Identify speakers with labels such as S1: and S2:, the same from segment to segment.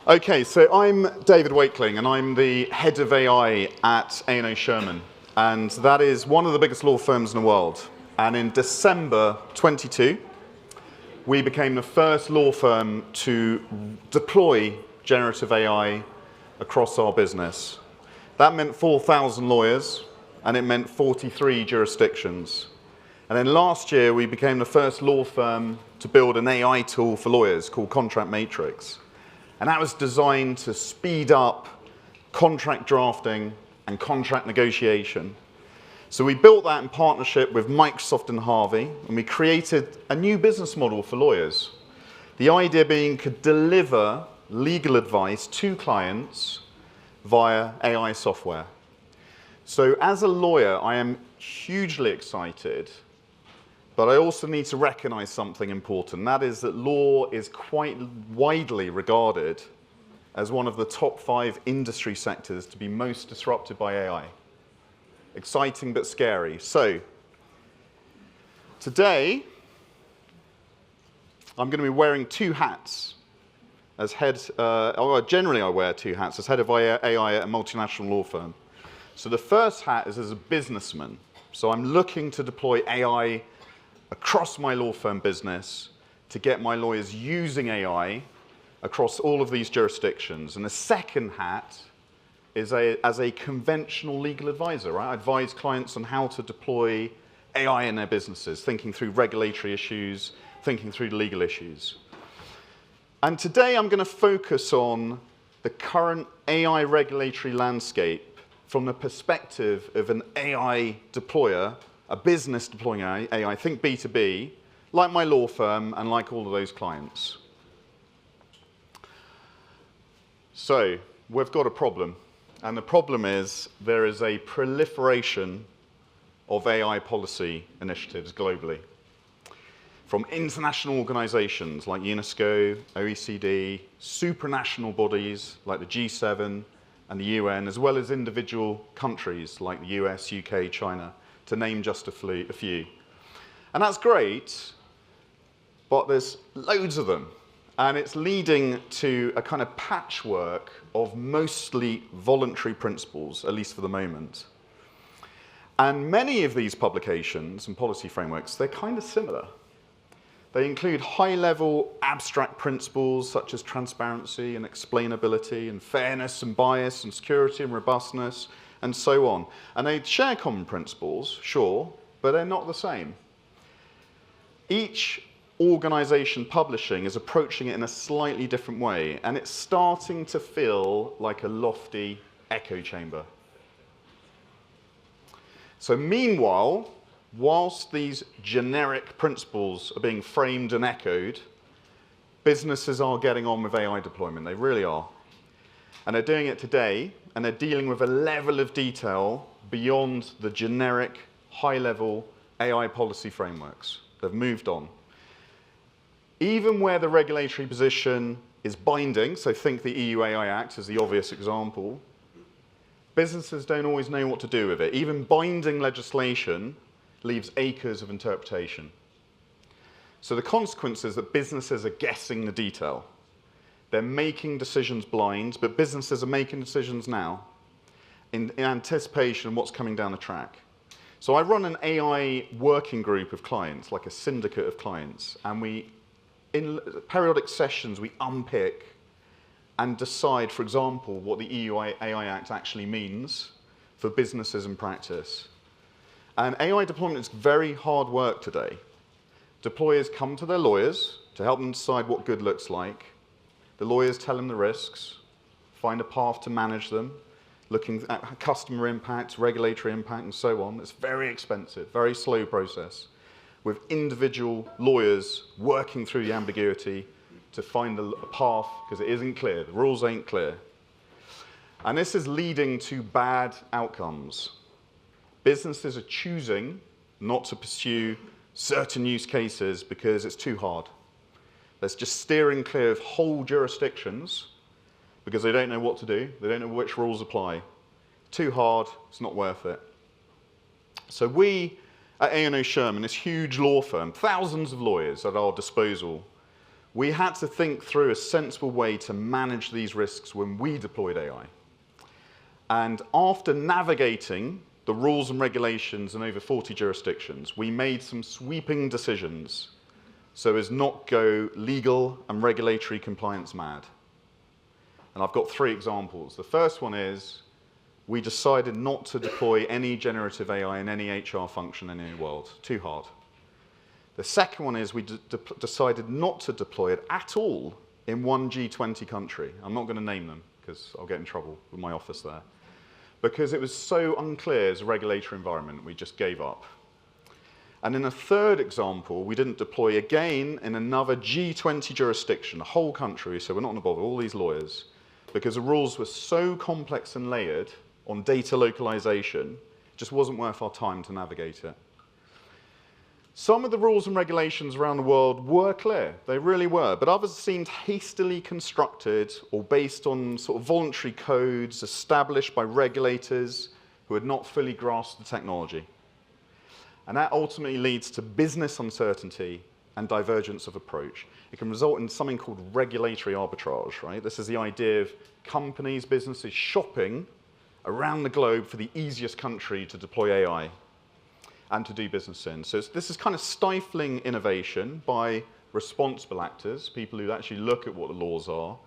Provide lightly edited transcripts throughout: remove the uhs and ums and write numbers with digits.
S1: Okay, so I'm David Wakeling, and I'm the head of AI at A&O Shearman. And that is one of the biggest law firms in the world. And in December 22, we became the first law firm to deploy generative AI across our business. That meant 4,000 lawyers, and it meant 43 jurisdictions. And then last year, we became the first law firm to build an AI tool for lawyers called Contract Matrix. And that was designed to speed up contract drafting and contract negotiation. So we built that in partnership with Microsoft and Harvey, and we created a new business model for lawyers. The idea being to deliver legal advice to clients via AI software. So as a lawyer, I am hugely excited, but I also need to recognize something important. That is that law is quite widely regarded as one of the top 5 industry sectors to be most disrupted by AI. Exciting but scary. So today, I'm going to be wearing 2 hats. As head, generally I wear 2 hats as head of AI at a multinational law firm. So the first hat is as a businessman. So I'm looking to deploy AI across my law firm business to get my lawyers using AI across all of these jurisdictions. And the second hat is as a conventional legal advisor. Right? I advise clients on how to deploy AI in their businesses, thinking through regulatory issues, thinking through legal issues. And today I'm going to focus on the current AI regulatory landscape from the perspective of an AI deployer, a business deploying AI, think B2B, like my law firm and like all of those clients. So we've got a problem, and the problem is there is a proliferation of AI policy initiatives globally. From international organizations like UNESCO, OECD, supranational bodies like the G7 and the UN, as well as individual countries like the US, UK, China, to name just a few. And that's great, but there's loads of them. And it's leading to a kind of patchwork of mostly voluntary principles, at least for the moment. And many of these publications and policy frameworks, they're kind of similar. They include high-level abstract principles such as transparency and explainability and fairness and bias and security and robustness and so on. And they share common principles, sure, but they're not the same. Each organization publishing is approaching it in a slightly different way, and it's starting to feel like a lofty echo chamber. So meanwhile, whilst these generic principles are being framed and echoed, businesses are getting on with AI deployment. They really are. And they're doing it today, and they're dealing with a level of detail beyond the generic, high-level AI policy frameworks. They've moved on. Even where the regulatory position is binding, so think the EU AI Act as the obvious example, businesses don't always know what to do with it. Even binding legislation leaves acres of interpretation. So the consequence is that businesses are guessing the detail. They're making decisions blind, but businesses are making decisions now in anticipation of what's coming down the track. So I run an AI working group of clients, like a syndicate of clients, and in periodic sessions, we unpick and decide, for example, what the EU AI Act actually means for businesses in practice. And AI deployment is very hard work today. Deployers come to their lawyers to help them decide what good looks like. The lawyers tell them the risks, find a path to manage them, looking at customer impact, regulatory impact, and so on. It's very expensive, very slow process, with individual lawyers working through the ambiguity to find a path, because it isn't clear, the rules ain't clear. And this is leading to bad outcomes. Businesses are choosing not to pursue certain use cases because it's too hard. They're just steering clear of whole jurisdictions because they don't know what to do. They don't know which rules apply. Too hard, it's not worth it. So we at A&O Shearman, this huge law firm, thousands of lawyers at our disposal, we had to think through a sensible way to manage these risks when we deployed AI. And after navigating the rules and regulations in over 40 jurisdictions, we made some sweeping decisions so as not go legal and regulatory compliance mad. And I've got 3 examples. The first one is we decided not to deploy any generative AI in any HR function in the world. Too hard. The second one is we decided not to deploy it at all in one G20 country. I'm not going to name them because I'll get in trouble with my office there. Because it was so unclear as a regulatory environment, we just gave up. And in a third example, we didn't deploy again in another G20 jurisdiction, a whole country, so we're not going to bother all these lawyers, because the rules were so complex and layered on data localization, it just wasn't worth our time to navigate it. Some of the rules and regulations around the world were clear, they really were, but others seemed hastily constructed or based on sort of voluntary codes established by regulators who had not fully grasped the technology. And that ultimately leads to business uncertainty and divergence of approach. It can result in something called regulatory arbitrage, right? This is the idea of companies, businesses shopping around the globe for the easiest country to deploy AI and to do business in. So this is kind of stifling innovation by responsible actors, people who actually look at what the laws are,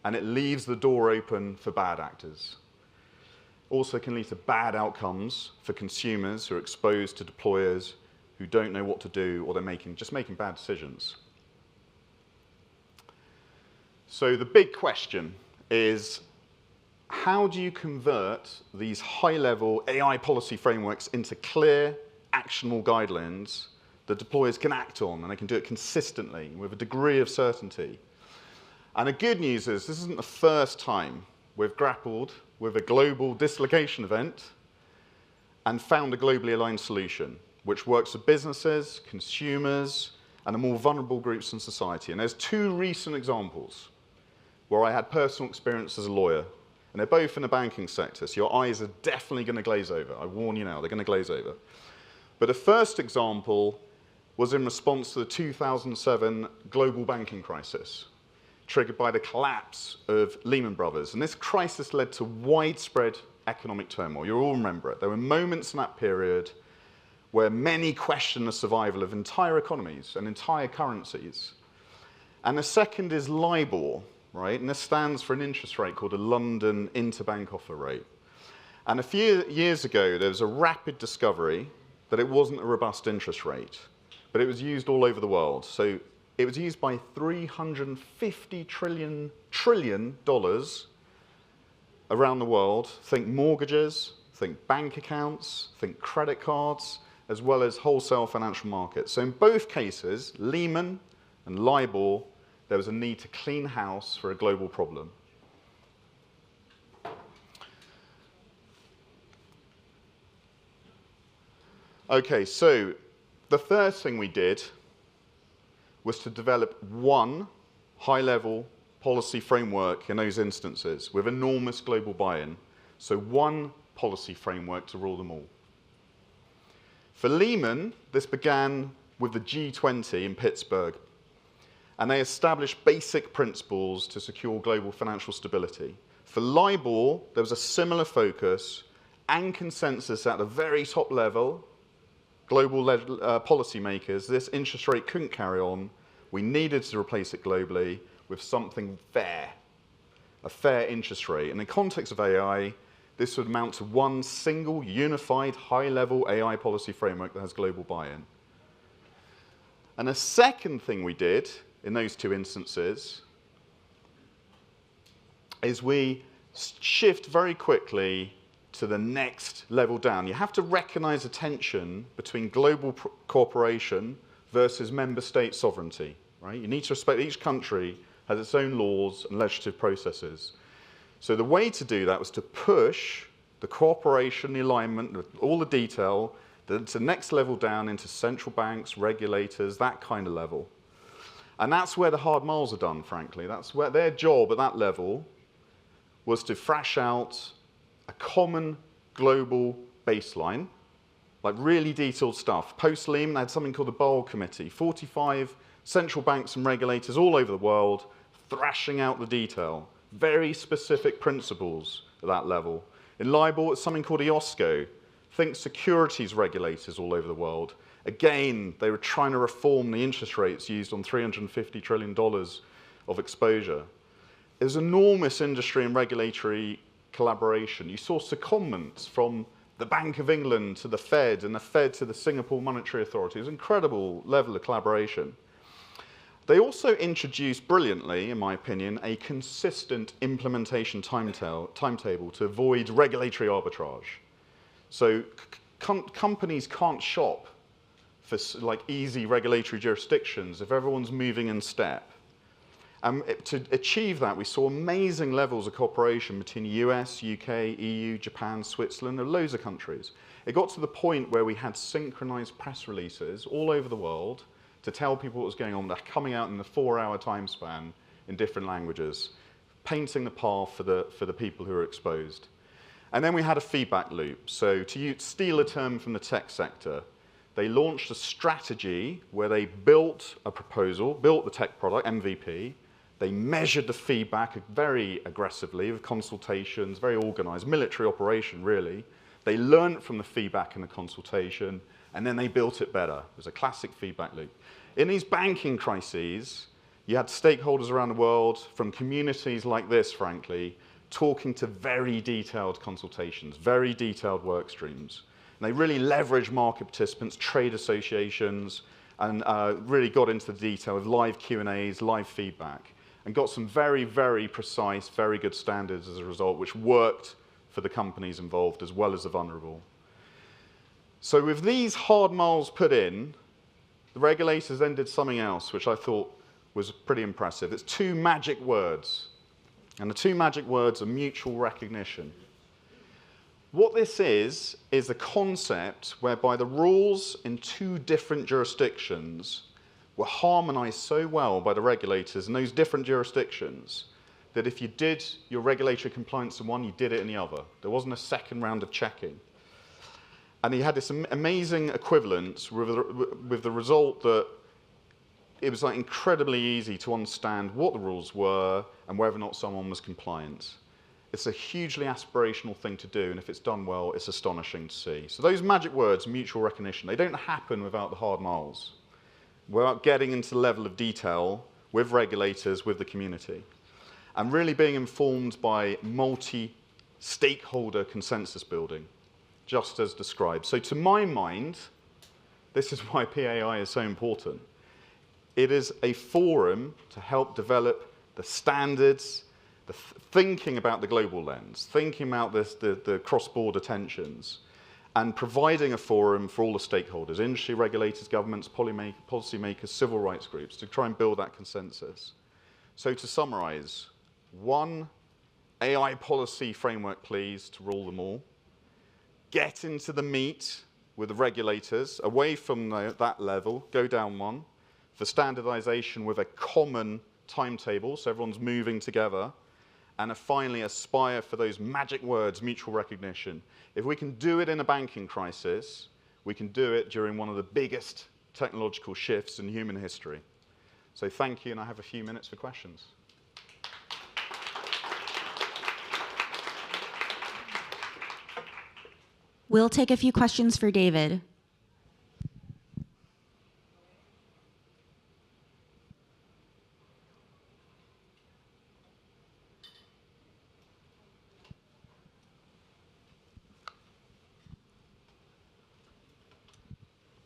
S1: and it leaves the door open for bad actors. Also can lead to bad outcomes for consumers who are exposed to deployers who don't know what to do or they're just making bad decisions. So the big question is, how do you convert these high-level AI policy frameworks into clear, actionable guidelines that deployers can act on, and they can do it consistently with a degree of certainty? And the good news is this isn't the first time we've grappled with a global dislocation event and found a globally aligned solution, which works for businesses, consumers, and the more vulnerable groups in society. And there's 2 recent examples where I had personal experience as a lawyer, and they're both in the banking sector, so your eyes are definitely going to glaze over. I warn you now, they're going to glaze over. But the first example was in response to the 2007 global banking crisis, triggered by the collapse of Lehman Brothers. And this crisis led to widespread economic turmoil. You all remember it. There were moments in that period where many questioned the survival of entire economies and entire currencies. And the second is LIBOR, right? And this stands for an interest rate called a London Interbank Offer Rate. And a few years ago, there was a rapid discovery that it wasn't a robust interest rate, but it was used all over the world. So it was used by $350 trillion around the world. Think mortgages, think bank accounts, think credit cards, as well as wholesale financial markets. So in both cases, Lehman and LIBOR, there was a need to clean house for a global problem. Okay, so the first thing we did was to develop one high-level policy framework in those instances with enormous global buy-in. So one policy framework to rule them all. For Lehman, this began with the G20 in Pittsburgh, and they established basic principles to secure global financial stability. For LIBOR, there was a similar focus and consensus at the very top level. Global policymakers, this interest rate couldn't carry on. We needed to replace it globally with something fair, a fair interest rate. In the context of AI, this would amount to one single, unified, high-level AI policy framework that has global buy-in. And the second thing we did in those 2 instances is we shift very quickly to the next level down. You have to recognize a tension between global cooperation versus member state sovereignty, right? You need to respect each country has its own laws and legislative processes. So the way to do that was to push the cooperation, the alignment, all the detail, to the next level down into central banks, regulators, that kind of level. And that's where the hard miles are done, frankly. That's where their job at that level was to thrash out a common global baseline, like really detailed stuff. Post-Lehman, they had something called the Basel Committee, 45 Central banks and regulators all over the world thrashing out the detail. Very specific principles at that level. In LIBOR, it's something called IOSCO. Think securities regulators all over the world. Again, they were trying to reform the interest rates used on $350 trillion of exposure. There's enormous industry and regulatory collaboration. You saw secondments from the Bank of England to the Fed and the Fed to the Singapore Monetary Authority. It was an incredible level of collaboration. They also introduced brilliantly, in my opinion, a consistent implementation timetable to avoid regulatory arbitrage. So companies can't shop for like easy regulatory jurisdictions if everyone's moving in step. To achieve that, we saw amazing levels of cooperation between the US, UK, EU, Japan, Switzerland, and loads of countries. It got to the point where we had synchronized press releases all over the world to tell people what was going on. They're coming out in the 4-hour time span in different languages, painting the path for the people who are exposed. And then we had a feedback loop. So to steal a term from the tech sector, they launched a strategy where they built a proposal, built the tech product, MVP. They measured the feedback very aggressively with consultations, very organized, military operation, really. They learned from the feedback and the consultation, and then they built it better. It was a classic feedback loop. In these banking crises, you had stakeholders around the world from communities like this, frankly, talking to very detailed consultations, very detailed work streams. And they really leveraged market participants, trade associations, and really got into the detail of live Q&As, live feedback, and got some very, very precise, very good standards as a result, which worked for the companies involved as well as the vulnerable. So with these hard miles put in, the regulators then did something else, which I thought was pretty impressive. It's 2 magic words. And the 2 magic words are mutual recognition. What this is a concept whereby the rules in 2 different jurisdictions were harmonized so well by the regulators in those different jurisdictions that if you did your regulatory compliance in one, you did it in the other. There wasn't a second round of checking. And he had this amazing equivalence with the result that it was like incredibly easy to understand what the rules were and whether or not someone was compliant. It's a hugely aspirational thing to do, and if it's done well, it's astonishing to see. So those magic words, mutual recognition, they don't happen without the hard miles, without getting into the level of detail with regulators, with the community, and really being informed by multi-stakeholder consensus building, just as described. So to my mind, this is why PAI is so important. It is a forum to help develop the standards, the thinking about the global lens, thinking about the cross-border tensions, and providing a forum for all the stakeholders, industry regulators, governments, policymakers, civil rights groups, to try and build that consensus. So to summarize, 1, AI policy framework, please, to rule them all. Get into the meat with the regulators, away from that level, go down 1. For standardization with a common timetable, so everyone's moving together. And finally, aspire for those magic words, mutual recognition. If we can do it in a banking crisis, we can do it during one of the biggest technological shifts in human history. So thank you, and I have a few minutes for questions.
S2: We'll take a few questions for David.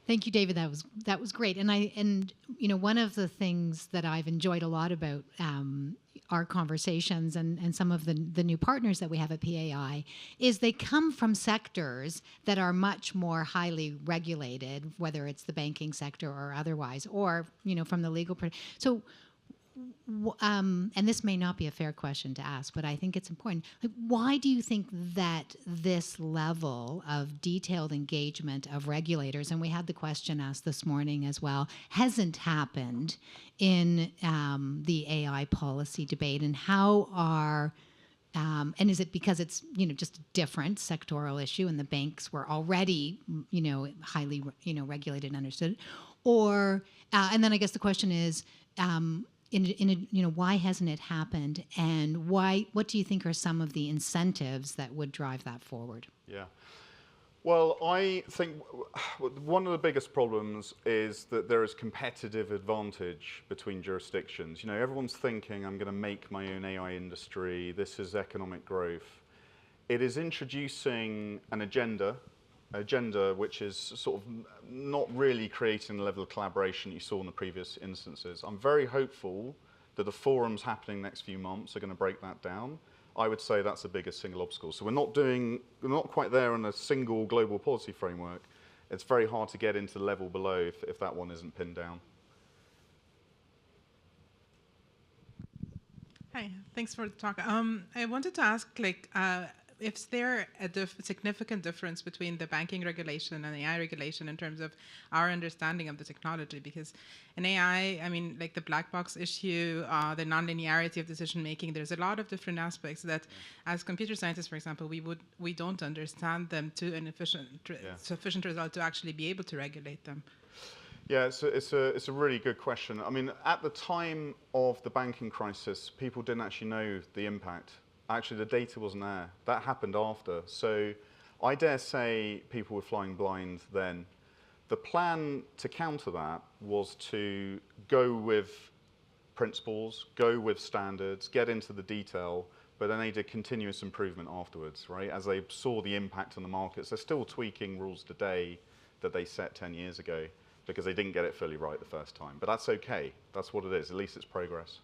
S3: Thank you, David. That was great. And you know, one of the things that I've enjoyed a lot about our conversations and some of the new partners that we have at PAI is they come from sectors that are much more highly regulated, whether it's the banking sector or otherwise, or you know, from the legal. So. And this may not be a fair question to ask, but I think it's important. Like, why do you think that this level of detailed engagement of regulators, and we had the question asked this morning as well, hasn't happened in the AI policy debate? And how are and is it because it's, you know, just a different sectoral issue and the banks were already, you know, highly, you know, regulated and understood? or and then I guess the question is, why hasn't it happened, and what do you think are some of the incentives that would drive that forward?
S1: Yeah. Well, I think one of the biggest problems is that there is competitive advantage between jurisdictions. You know, everyone's thinking, I'm going to make my own AI industry, this is economic growth. It is introducing an agenda which is sort of not really creating the level of collaboration you saw in the previous instances. I'm very hopeful that the forums happening next few months are going to break that down. I would say that's the biggest single obstacle. So we're not quite there on a single global policy framework. It's very hard to get into the level below if that one isn't pinned down.
S4: Hi, thanks for the talk. I wanted to ask, if there a significant difference between the banking regulation and AI regulation in terms of our understanding of the technology? Because in AI, I mean, like the black box issue, the nonlinearity of decision making, there's a lot of different aspects that, as computer scientists, for example, we don't understand them to an sufficient result to actually be able to regulate them.
S1: Yeah, it's a really good question. I mean, at the time of the banking crisis, people didn't actually know the impact. Actually, the data wasn't there. That happened after. So I dare say people were flying blind then. The plan to counter that was to go with principles, go with standards, get into the detail, but then they did continuous improvement afterwards, right? As they saw the impact on the markets, they're still tweaking rules today that they set 10 years ago because they didn't get it fully right the first time. But that's okay. That's what it is. At least it's progress.